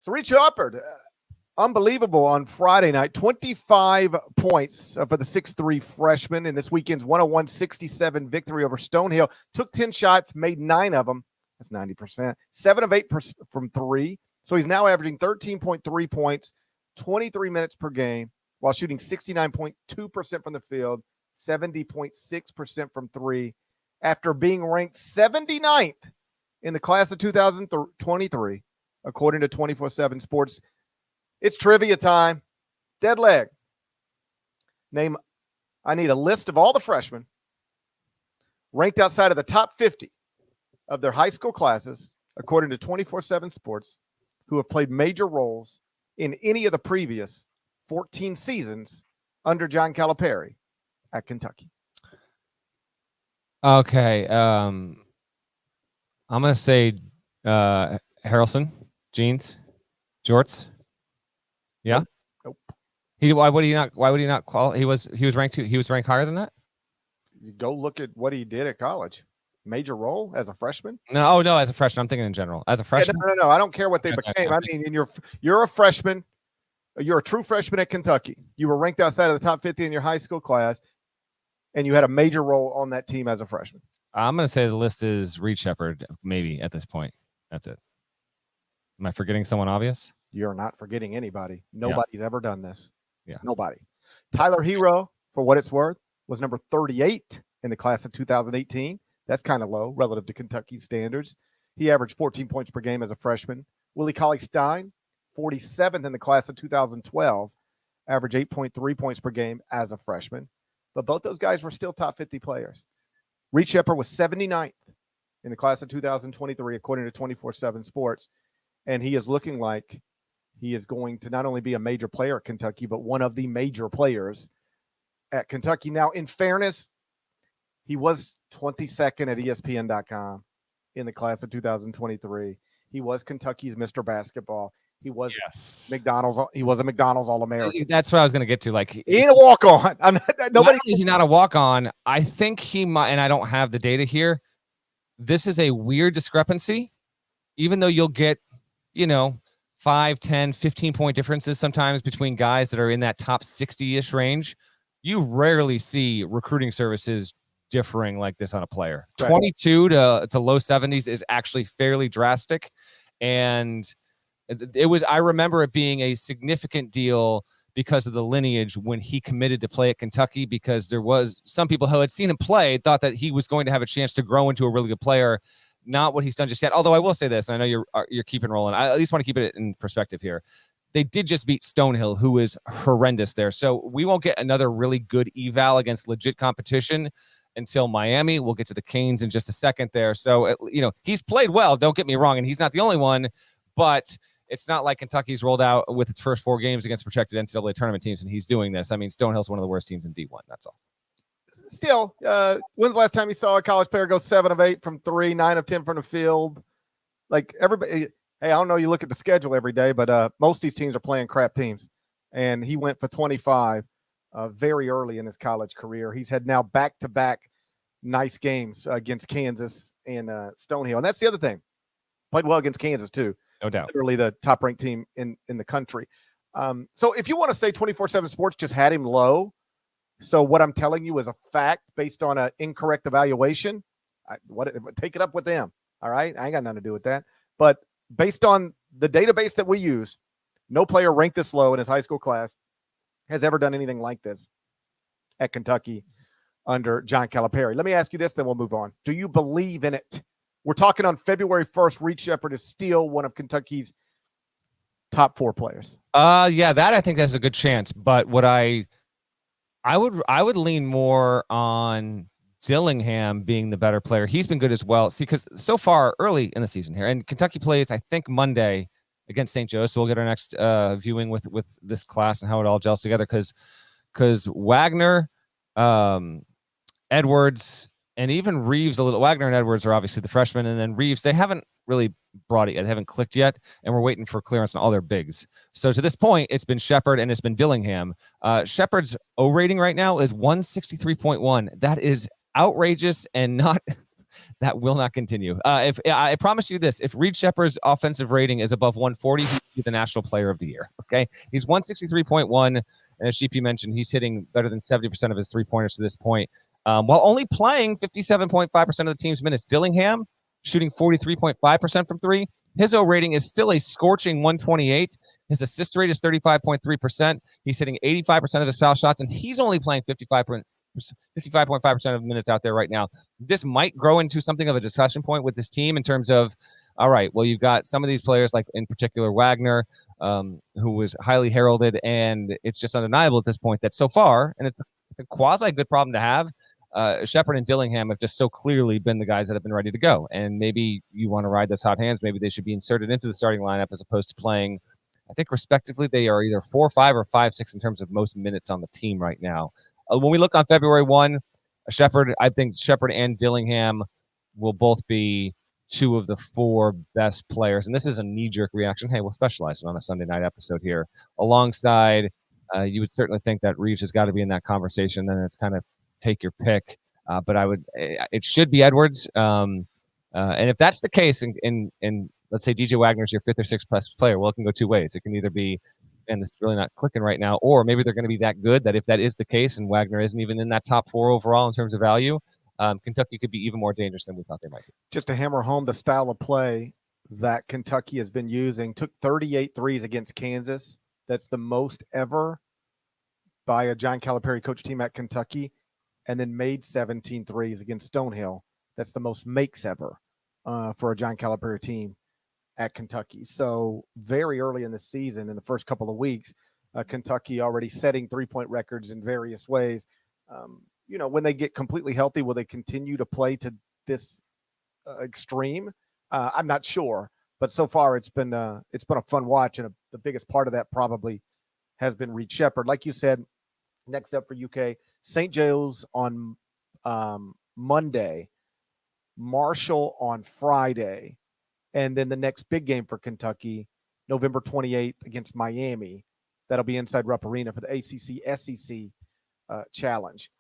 So Reed Sheppard, unbelievable on Friday night. 25 points for the 6'3 freshman in this weekend's 101-67 victory over Stonehill. Took 10 shots, made 9 of them. That's 90%. 7 of 8 from 3. So he's now averaging 13.3 points, 23 minutes per game, while shooting 69.2% from the field, 70.6% from 3, after being ranked 79th in the class of 2023, according to 24/7 Sports. It's trivia time. Dead leg. I need a list of all the freshmen ranked outside of the top 50 of their high school classes, according to 24/7 Sports, who have played major roles in any of the previous 14 seasons under John Calipari at Kentucky. Okay. I'm going to say Harrelson, jeans, jorts. Yeah. Nope. Why would he not qualify? He was ranked higher than that? You go look at what he did at college. Major role as a freshman? No, as a freshman. I'm thinking in general. As a freshman? Yeah, no. I don't care what they became. I mean, you're a freshman. You're a true freshman at Kentucky. You were ranked outside of the top 50 in your high school class, and you had a major role on that team as a freshman. I'm going to say the list is Reed Sheppard, maybe at this point. That's it. Am I forgetting someone obvious? You're not forgetting anybody. Nobody's ever done this. Yeah. Nobody. Tyler Hero, for what it's worth, was number 38 in the class of 2018. That's kind of low relative to Kentucky's standards. He averaged 14 points per game as a freshman. Willie Cauley-Stein, 47th in the class of 2012, averaged 8.3 points per game as a freshman. But both those guys were still top 50 players. Reed Sheppard was 79th in the class of 2023, according to 24/7 Sports. And he is looking like he is going to not only be a major player at Kentucky, but one of the major players at Kentucky. Now, in fairness, he was 22nd at ESPN.com in the class of 2023. He was Kentucky's Mr. Basketball. He was McDonald's. He was a McDonald's All-American. That's what I was going to get to. Like, he ain't a walk-on. He's not a walk-on. I think he might, and I don't have the data here. This is a weird discrepancy, even though you'll get, 5, 10, 15-point differences sometimes between guys that are in that top 60-ish range. You rarely see recruiting services differing like this on a player. Right. 22 to low 70s is actually fairly drastic. And I remember it being a significant deal because of the lineage when he committed to play at Kentucky, because there was some people who had seen him play, thought that he was going to have a chance to grow into a really good player. Not what he's done just yet. Although I will say this, and I know you're keeping rolling. I at least want to keep it in perspective here. They did just beat Stonehill, who is horrendous there. So we won't get another really good eval against legit competition until Miami. We'll get to the Canes in just a second there. So, he's played well. Don't get me wrong. And he's not the only one, but it's not like Kentucky's rolled out with its first 4 games against projected NCAA tournament teams, and he's doing this. I mean, Stonehill's one of the worst teams in D1. That's all. Still, when's the last time you saw a college player go 7 of 8 from 3, 9 of 10 from the field? Like, everybody, hey, I don't know, you look at the schedule every day, but most of these teams are playing crap teams. And he went for 25 very early in his college career. He's had now back-to-back nice games against Kansas and Stonehill. And that's the other thing. Played well against Kansas, too. No doubt. Literally the top-ranked team in the country. So if you want to say 24/7 Sports just had him low, so what I'm telling you is a fact based on an incorrect evaluation, take it up with them, all right? I ain't got nothing to do with that. But based on the database that we use, no player ranked this low in his high school class has ever done anything like this at Kentucky under John Calipari. Let me ask you this, then we'll move on. Do you believe in it? We're talking on February 1st. Reed Sheppard is still one of Kentucky's top 4 players. Yeah, that I think has a good chance. But what I would lean more on Dillingham being the better player. He's been good as well. See, because so far early in the season here, and Kentucky plays, I think, Monday against St. Joe. So we'll get our next viewing with this class and how it all gels together. Because Wagner, Edwards, and even Reeves a little. Wagner and Edwards are obviously the freshmen, and then Reeves, they haven't really brought it yet, haven't clicked yet, and we're waiting for clearance on all their bigs. So to this point, it's been Sheppard and it's been Dillingham. Sheppard's O rating right now is 163.1. That is outrageous and not That will not continue. If I promise you this, if Reed Sheppard's offensive rating is above 140, he'll be the National Player of the Year. Okay, he's 163.1, and as GP mentioned, he's hitting better than 70% of his 3-pointers to this point, while only playing 57.5% of the team's minutes. Dillingham shooting 43.5% from three. His O rating is still a scorching 128. His assist rate is 35.3%. He's hitting 85% of his foul shots, and he's only playing 55.5% of minutes out there right now. This might grow into something of a discussion point with this team in terms of, all right, well, you've got some of these players, like in particular Wagner, who was highly heralded, and it's just undeniable at this point that so far, and it's a quasi good problem to have, Sheppard and Dillingham have just so clearly been the guys that have been ready to go. And maybe you want to ride those hot hands. Maybe they should be inserted into the starting lineup as opposed to playing, I think respectively, they are either 4-5 or 5-6 in terms of most minutes on the team right now. When we look on February 1, Sheppard, I think Sheppard and Dillingham will both be two of the four best players. And this is a knee-jerk reaction. Hey, we'll specialize it on a Sunday night episode here. Alongside, you would certainly think that Reeves has got to be in that conversation. Then it's kind of take your pick. But it should be Edwards. And if that's the case, and let's say DJ Wagner's your 5th or 6th best player, well, it can go two ways. It can either be, and this is really not clicking right now, or maybe they're going to be that good that if that is the case and Wagner isn't even in that top 4 overall in terms of value, Kentucky could be even more dangerous than we thought they might be. Just to hammer home the style of play that Kentucky has been using, took 38 threes against Kansas. That's the most ever by a John Calipari coach team at Kentucky, and then made 17 threes against Stonehill. That's the most makes ever for a John Calipari team at Kentucky. So very early in the season, in the first couple of weeks, Kentucky already setting 3-point records in various ways. When they get completely healthy, will they continue to play to this extreme? I'm not sure, but so far it's been a fun watch, and the biggest part of that probably has been Reed Sheppard. Like you said, next up for UK, St. Joe's on Monday, Marshall on Friday, and then the next big game for Kentucky, November 28th against Miami. That'll be inside Rupp Arena for the ACC-SEC challenge.